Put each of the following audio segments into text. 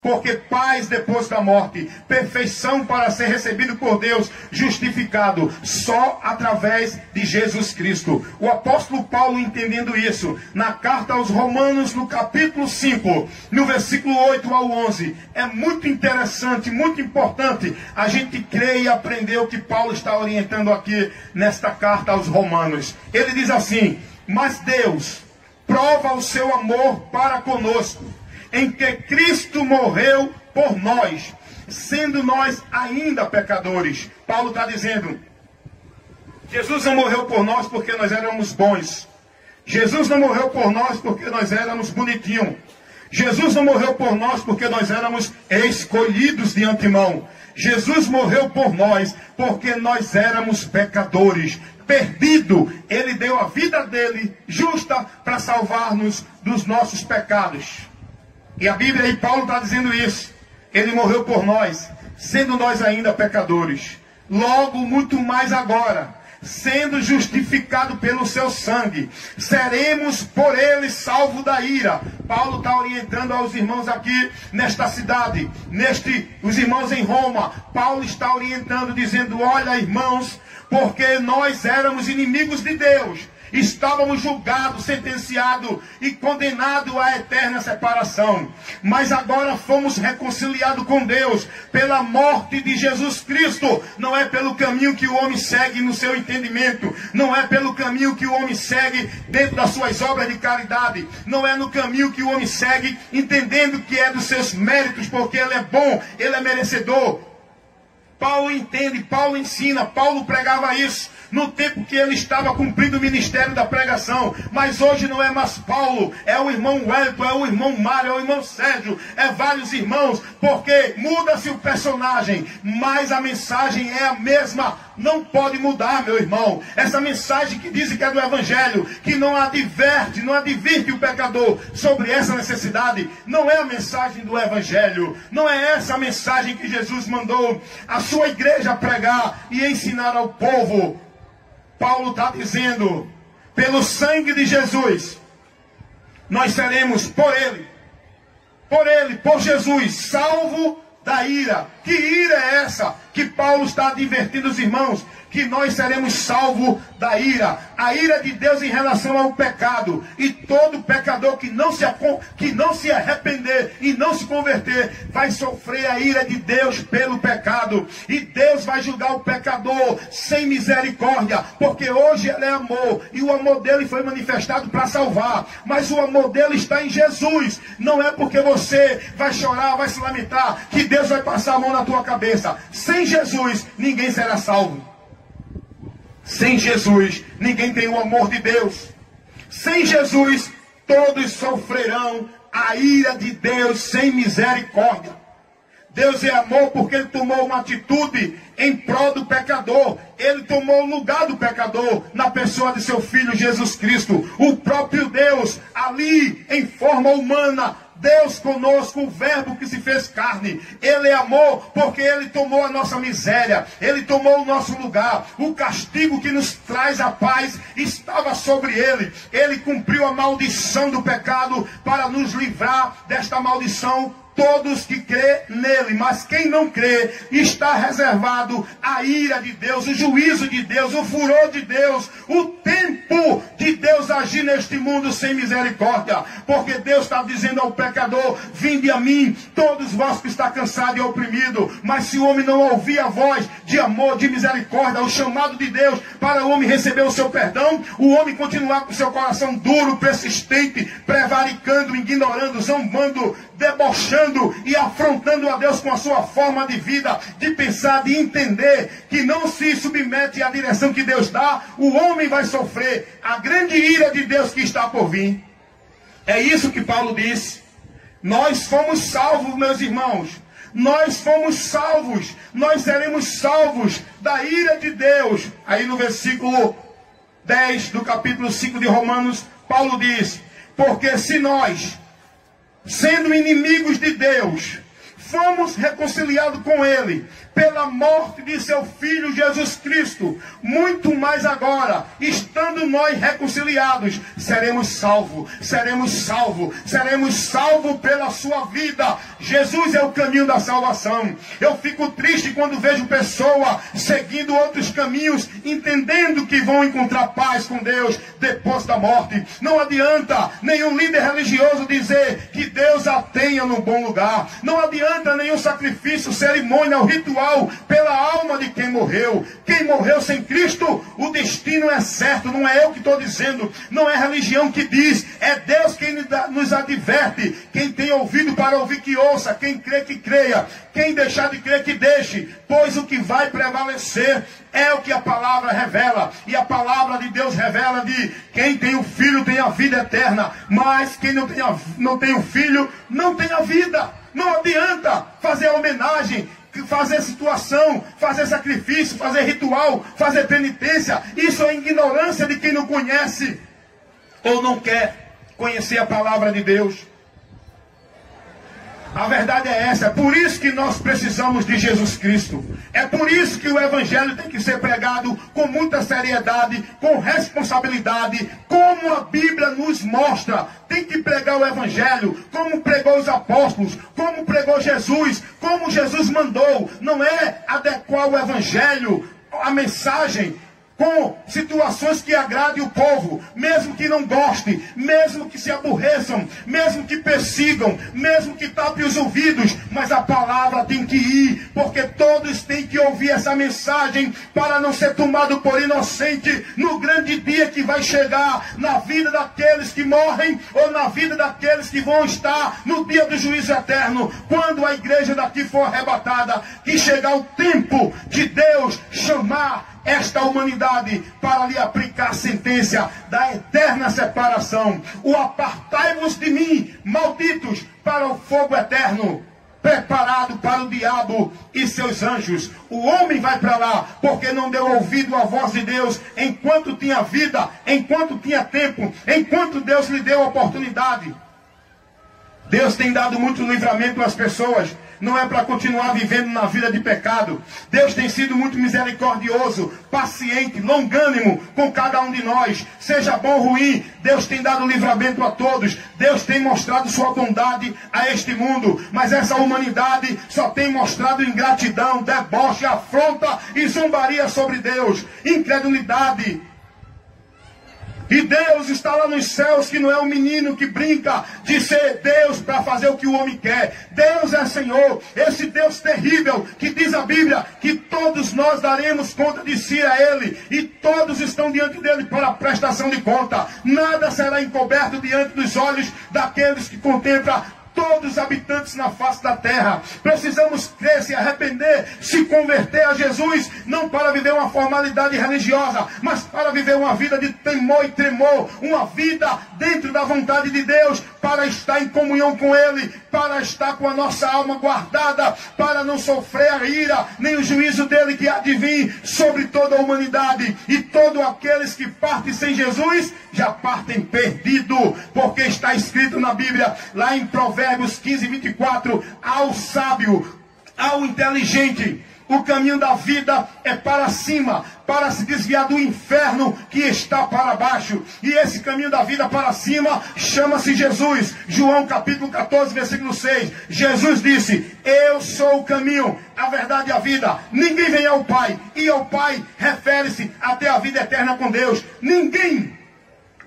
Porque paz depois da morte, perfeição para ser recebido por Deus, justificado só através de Jesus Cristo. O apóstolo Paulo, entendendo isso, na carta aos Romanos, no capítulo 5, no versículo 8 ao 11, é muito interessante, muito importante a gente crer e aprender o que Paulo está orientando aqui nesta carta aos Romanos. Ele diz assim: mas Deus prova o seu amor para conosco, em que Cristo morreu por nós, sendo nós ainda pecadores. Paulo está dizendo, Jesus não morreu por nós porque nós éramos bons. Jesus não morreu por nós porque nós éramos bonitinhos. Jesus não morreu por nós porque nós éramos escolhidos de antemão. Jesus morreu por nós porque nós éramos pecadores. Perdido, Ele deu a vida dele justa para salvar-nos dos nossos pecados. E a Bíblia e Paulo está dizendo isso. Ele morreu por nós, sendo nós ainda pecadores. Logo, muito mais agora, sendo justificado pelo seu sangue, seremos por ele salvos da ira. Paulo está orientando aos irmãos aqui nesta cidade, os irmãos em Roma. Paulo está orientando, dizendo: olha, irmãos, porque nós éramos inimigos de Deus, estávamos julgados, sentenciados e condenados à eterna separação. Mas agora fomos reconciliados com Deus pela morte de Jesus Cristo. Não é pelo caminho que o homem segue no seu entendimento. Não é pelo caminho que o homem segue dentro das suas obras de caridade. Não é no caminho que o homem segue entendendo que é dos seus méritos, porque ele é bom, ele é merecedor. Paulo entende, Paulo ensina, Paulo pregava isso no tempo que ele estava cumprindo o ministério da pregação. Mas hoje não é mais Paulo, é o irmão Wellington, é o irmão Mário, é o irmão Sérgio, é vários irmãos, porque muda-se o personagem, mas a mensagem é a mesma. Não pode mudar, meu irmão. Essa mensagem que diz que é do Evangelho, que não adverte o pecador sobre essa necessidade, não é a mensagem do Evangelho. Não é essa a mensagem que Jesus mandou a sua igreja pregar e ensinar ao povo. Paulo está dizendo: pelo sangue de Jesus, nós seremos por ele, por Jesus, salvo da ira. Que ira é essa que Paulo está advertindo os irmãos? Que nós seremos salvos da ira. A ira de Deus em relação ao pecado. E todo pecador que não se arrepender e não se converter, vai sofrer a ira de Deus pelo pecado. E Deus vai julgar o pecador sem misericórdia. Porque hoje ele é amor. E o amor dele foi manifestado para salvar. Mas o amor dele está em Jesus. Não é porque você vai chorar, vai se lamentar, que Deus vai passar a mão na tua cabeça. Sem Jesus, ninguém será salvo. Sem Jesus, ninguém tem o amor de Deus. Sem Jesus, todos sofrerão a ira de Deus sem misericórdia. Deus é amor porque Ele tomou uma atitude em prol do pecador. Ele tomou o lugar do pecador na pessoa de seu Filho Jesus Cristo. O próprio Deus, ali em forma humana, Deus conosco, o verbo que se fez carne. Ele é amor porque Ele tomou a nossa miséria. Ele tomou o nosso lugar. O castigo que nos traz a paz estava sobre Ele. Ele cumpriu a maldição do pecado para nos livrar desta maldição. Todos que crê nele, mas quem não crê, está reservado a ira de Deus, o juízo de Deus, o furor de Deus, o tempo de Deus agir neste mundo sem misericórdia. Porque Deus está dizendo ao pecador: vinde a mim, todos vós que está cansado e oprimido. Mas se o homem não ouvir a voz de amor, de misericórdia, o chamado de Deus para o homem receber o seu perdão, o homem continuar com seu coração duro, persistente, prevaricando, ignorando, zombando, debochando e afrontando a Deus com a sua forma de vida, de pensar, de entender, que não se submete à direção que Deus dá, o homem vai sofrer a grande ira de Deus que está por vir. É isso que Paulo disse. Nós fomos salvos, meus irmãos. Nós fomos salvos. Nós seremos salvos da ira de Deus. Aí no versículo 10 do capítulo 5 de Romanos, Paulo diz: porque se nós, sendo inimigos de Deus, fomos reconciliados com Ele pela morte de seu Filho Jesus Cristo, muito mais agora, estando nós reconciliados, seremos salvos, seremos salvos, seremos salvos pela sua vida. Jesus é o caminho da salvação. Eu fico triste quando vejo pessoas seguindo outros caminhos, entendendo que vão encontrar paz com Deus depois da morte. Não adianta nenhum líder religioso dizer que Deus a tenha no bom lugar. Não adianta nenhum sacrifício, cerimônia ou ritual pela alma de quem morreu. Quem morreu sem Cristo, o destino é certo. Não é eu que estou dizendo, não é religião que diz, é Deus quem nos adverte. Quem tem ouvido para ouvir que ouça, quem crê que creia, quem deixar de crer que deixe, pois o que vai prevalecer é o que a palavra revela. E a palavra de Deus revela de quem tem o Filho tem a vida eterna, mas quem não tem o Filho não tem a vida. Não adianta fazer homenagem, fazer situação, fazer sacrifício, fazer ritual, fazer penitência. Isso é ignorância de quem não conhece ou não quer conhecer a palavra de Deus. A verdade é essa. É por isso que nós precisamos de Jesus Cristo. É por isso que o Evangelho tem que ser pregado com muita seriedade, com responsabilidade, como a Bíblia nos mostra. Tem que pregar o Evangelho, como pregou os apóstolos, como pregou Jesus, como Jesus mandou. Não é adequar o Evangelho, a mensagem, com situações que agradem o povo, mesmo que não goste, mesmo que se aborreçam, mesmo que persigam, mesmo que tapem os ouvidos, mas a palavra tem que ir, porque todos têm que ouvir essa mensagem para não ser tomado por inocente no grande dia que vai chegar na vida daqueles que morrem ou na vida daqueles que vão estar no dia do juízo eterno, quando a igreja daqui for arrebatada, que chegar o tempo de Deus chamar esta humanidade para lhe aplicar a sentença da eterna separação. O apartai-vos de mim, malditos, para o fogo eterno, preparado para o diabo e seus anjos. O homem vai para lá, porque não deu ouvido à voz de Deus, enquanto tinha vida, enquanto tinha tempo, enquanto Deus lhe deu oportunidade. Deus tem dado muito livramento às pessoas, não é para continuar vivendo na vida de pecado. Deus tem sido muito misericordioso, paciente, longânimo com cada um de nós. Seja bom ou ruim, Deus tem dado livramento a todos. Deus tem mostrado sua bondade a este mundo. Mas essa humanidade só tem mostrado ingratidão, deboche, afronta e zombaria sobre Deus. Incredulidade. E Deus está lá nos céus, que não é um menino que brinca de ser Deus para fazer o que o homem quer. Deus é Senhor, esse Deus terrível, que diz a Bíblia que todos nós daremos conta de si a Ele, e todos estão diante dele para a prestação de conta. Nada será encoberto diante dos olhos daqueles que contemplam todos os habitantes na face da terra. Precisamos crer, se arrepender, se converter a Jesus, não para viver uma formalidade religiosa, mas para viver uma vida de temor e tremor, uma vida dentro da vontade de Deus, para estar em comunhão com Ele, para estar com a nossa alma guardada, para não sofrer a ira, nem o juízo dele que há de vir sobre toda a humanidade. E todos aqueles que partem sem Jesus, já partem perdido, porque está escrito na Bíblia, lá em Provérbios 15, 24, ao sábio, ao inteligente, o caminho da vida é para cima, para se desviar do inferno que está para baixo. E esse caminho da vida para cima chama-se Jesus. João capítulo 14, versículo 6. Jesus disse: eu sou o caminho, a verdade e a vida. Ninguém vem ao Pai. E ao Pai refere-se até a vida eterna com Deus. Ninguém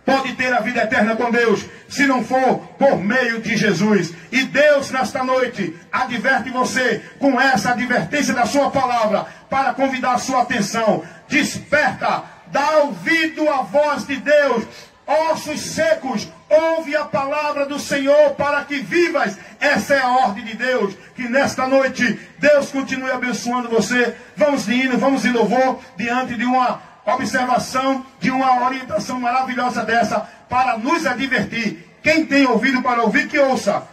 pode ter a vida eterna com Deus se não for por meio de Jesus. E Deus nesta noite adverte você com essa advertência da sua palavra, para convidar a sua atenção. Desperta, dá ouvido à voz de Deus. Ossos secos, ouve a palavra do Senhor para que vivas. Essa é a ordem de Deus. Que nesta noite Deus continue abençoando você. Vamos de hino, vamos de louvor, diante de uma observação, de uma orientação maravilhosa dessa, para nos advertir. Quem tem ouvido para ouvir, que ouça.